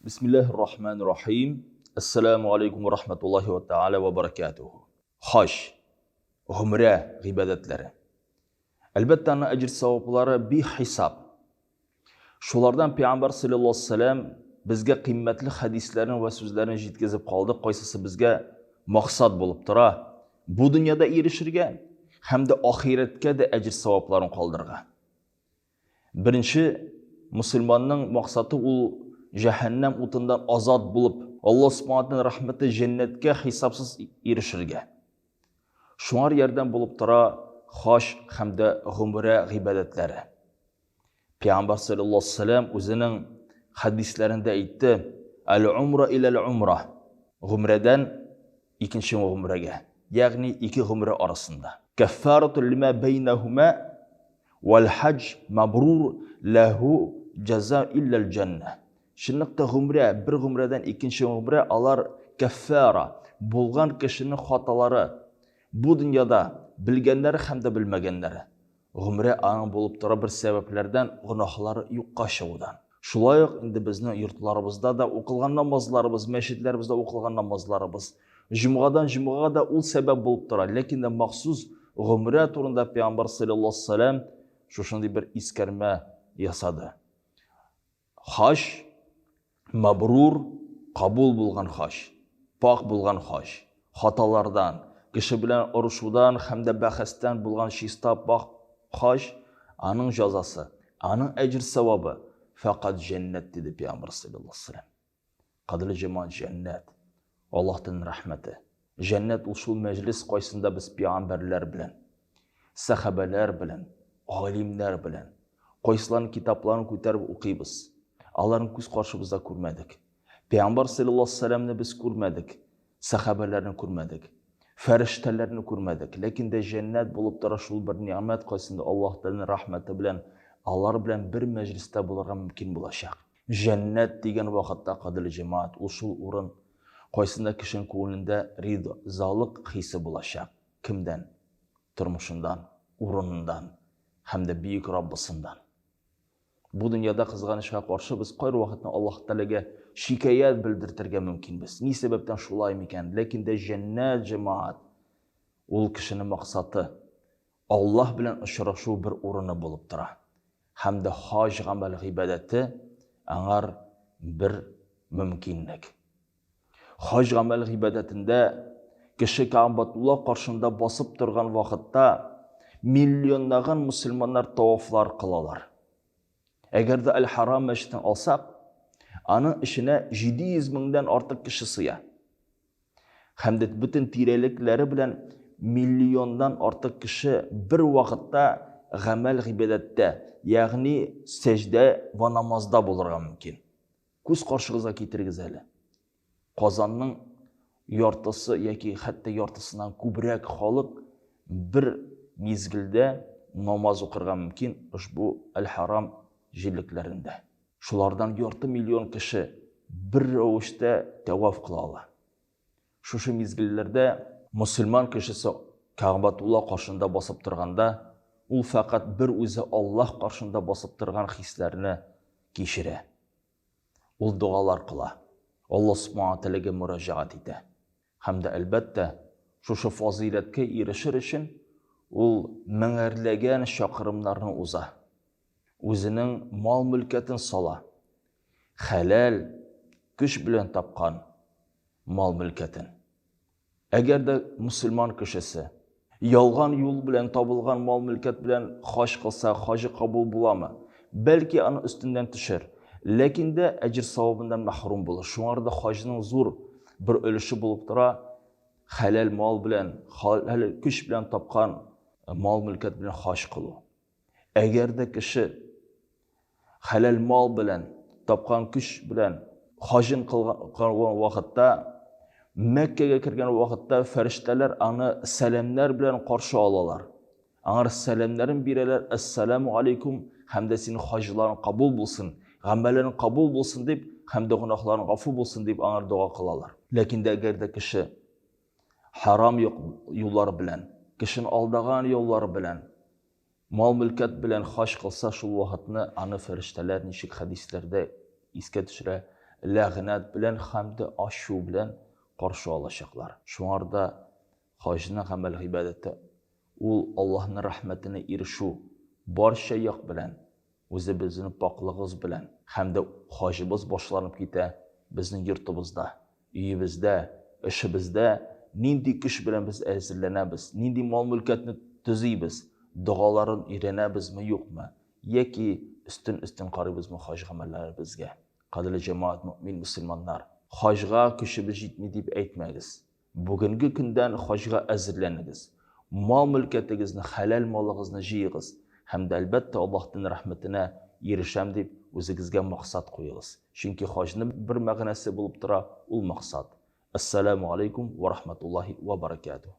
Bismillahirrahmanirrahim. Assalamu alaikum wa rahmatullahi wa ta'ala wa barakatuhu. Haj, umre ibadetlari. Albatta ana ajr savoblari behisab. Shulardan Payg'ambar sallallohu alayhi vasallam bizga qimmatli hadislarni va so'zlarni yetkazib qoldi. Qaysisi bizga maqsad bo'lib tura, bu dunyoda erishirgan hamda oxiratga da ajr savoblarni qoldirgan. Birinchi musulmonning maqsadi u jahannam o'tindan ozod bo'lib, Alloh subhanahu rahmati jannatga hisobsiz erishirgan. Shular yerdan bo'lib tura haj hamda umra ibodatlari. Payg'ambar sallallohu alayhi vasallam o'zining hadislarida aytdi: "Al-umra ila al-umra." Umradan ikkinchi umraga, ya'ni iki umra orasida. Kaffaratu lima baynahuma wal hajj mabrur lahu jaza illa al-jannah. Şunliqda umra bir umradan ikkinchi umra alar kaffara bo'lgan kishining xatolari bu dunyoda bilganlari hamda bilmaganlari. Umra ang bo'lib tura bir sabablardan gunohlari yo'qqa chiquvdan. Shulayq endi bizning yurtlarimizda da o'qilgan namozlarimiz, masjidlarimizda o'qilgan namozlarimiz jumg'adan jumg'aga da ul sabab bo'lib turadi. Lekin de maxsus umra turunda Payg'ambar sallallohu alayhi vasallam shunday bir iskarma yasadi. Haj mabrur, qabul bo'lgan haj, pok bo'lgan haj, xatolardan, kishi bilan urushuvdan hamda bahsdan bo'lgan shista pok haj, aning jazosi, aning ajr savobi faqat jannat dedi Payg'ambar sallallohu alayhi vasallam. Qadrli jamoat, jannat Allohning rahmati. Jannat ushul majlis qo'ysida biz payg'ambarlar bilan, sahobalar bilan, olimlar bilan qo'yislarning kitoblarini ko'tarib o'qiymiz. Allah'ın ko'z qarshimizda ko'rmadik. Payg'ambar sallallohu alayhi vasallamni biz ko'rmadik. Sahobalarni ko'rmadik. Farishtalarni ko'rmadik. Lekin de jannat bo'lib tura shul bir ne'mat qo'ysida Allohning rahmati bilan, Alloh bilan bir majlisda bo'lishga mumkin bo'lacak. Jannat degan vaqtda qadrli jamoat, ushul o'rin qo'ysida kishining ko'nglida rizolik hissi bo'lacak. Kimdan? Turmushidan, o'rnidan hamda buyuk Robbisidan. Bu dunyoda qizg'anishga qarshi biz qo'yar vaqtni Alloh taolaga shikoyat bildirtirga mumkinmiz. Ni sababdan shulaymi ekan? Lekin de jannat jamoat ul kishining maqsadi Alloh bilan uchrashuv bir o'rini bo'lib turadi. Hamda haj amal ibodati angar bir mumkinlik. Haj amal ibodatida kishi Ka'batulloh qarshida bosib turgan vaqtda millionlagan musulmonlar tavoflar qilalar. Agar da Al-Haram masjidini olsak, ana ishine 700 mingdan ortiq kishi sig'adi. Hamda butun tiraliklari bilan milliondan ortiq kishi bir vaqtda amal ibodatda, ya'ni sajda va namozda bo'lirga mumkin. Ko'z qarshig'ingizga keltirgizali. Qozonning yortisi yoki hatto yortisidan ko'proq xalq bir mezgilda namoz o'qirga mumkin ushbu Al-Haram jilliklarında. Shulardan 6 million kishi bir ravishda tavof qiladi. Shu mezgillarda musulmon kishisi Ka'batulloh qarshida bosib turganda, u faqat bir o'zi Alloh qarshida bosib turgan hislarni kechiradi. U duolar qiladi. Alloh subhanahu taolaga murojaat etadi. Hamda albatta shu fazilatga erishir uchun u ming'irlagan chaqirimlarni uzadi. O'zining mol mulkatini sola, halal kuch bilan topgan mol mulkatin. Agarda musulmon kishisi yolg'on yo'l bilan topilgan mol mulkat bilan haj qilsa, haji qabul bo'lami? Balki uni ustidan tushar, lekin de ajr savobidan mahrum bo'lar. Shunlarda hajning zo'r bir ulushi bo'lib tura, halal mol bilan, halal kuch bilan topgan mol mulkat bilan haj qilu. Agarda kishi halal mol bilan topgan kuch bilan hajin qilgan vaqtda Makkaga kirgan vaqtda farishtalar uni salamlar bilan qarshi olalar. Agar salamlarini beralar, assalomu alaykum, hamda sening hajlaring qabul bo'lsin, amallaring qabul bo'lsin deb, hamda gunohlaring g'afur bo'lsin deb agar duo qilalar. Lekin agarda kishi harom yo'llar bilan, kishining aldagan yo'llari bilan mol mulkat bilan haj qilsa, shu vaqtni ana farishtalar nishik hadislarda esga tushira, la'nat bilan hamda ashu bilan qarshi olacaklar. Şuңarda hajning amal ibadati ul Allohning rahmatini erishu barcha yoq bilan o'zi bizning pokligimiz bilan hamda hojimiz boshlanib keta bizning yurtimizda, uyimizda, ishimizda nindi kuch bilan biz azirlanamiz, nindi mol-mulkatni tuzaymiz, duolarni iranamizmi yo'qmi, yoki üstün qarabizmi hoj amallari bizga. Qadrli jamoat mu'min musulmonlar, hojga kuchimiz yetmaydi deb aytmaymiz. Bugungi kundan hojga azirlanamiz. Mol-mulkatingizni, halal molingizni jiyig'iz. Hamda albatta Allohning rahmatine erisham deb o'zingizga maqsad qo'yingiz. Chunki hojning bir ma'nosi bo'lib turadi, ul maqsad. Assalomu alaykum va rahmatullohi va barakatuh.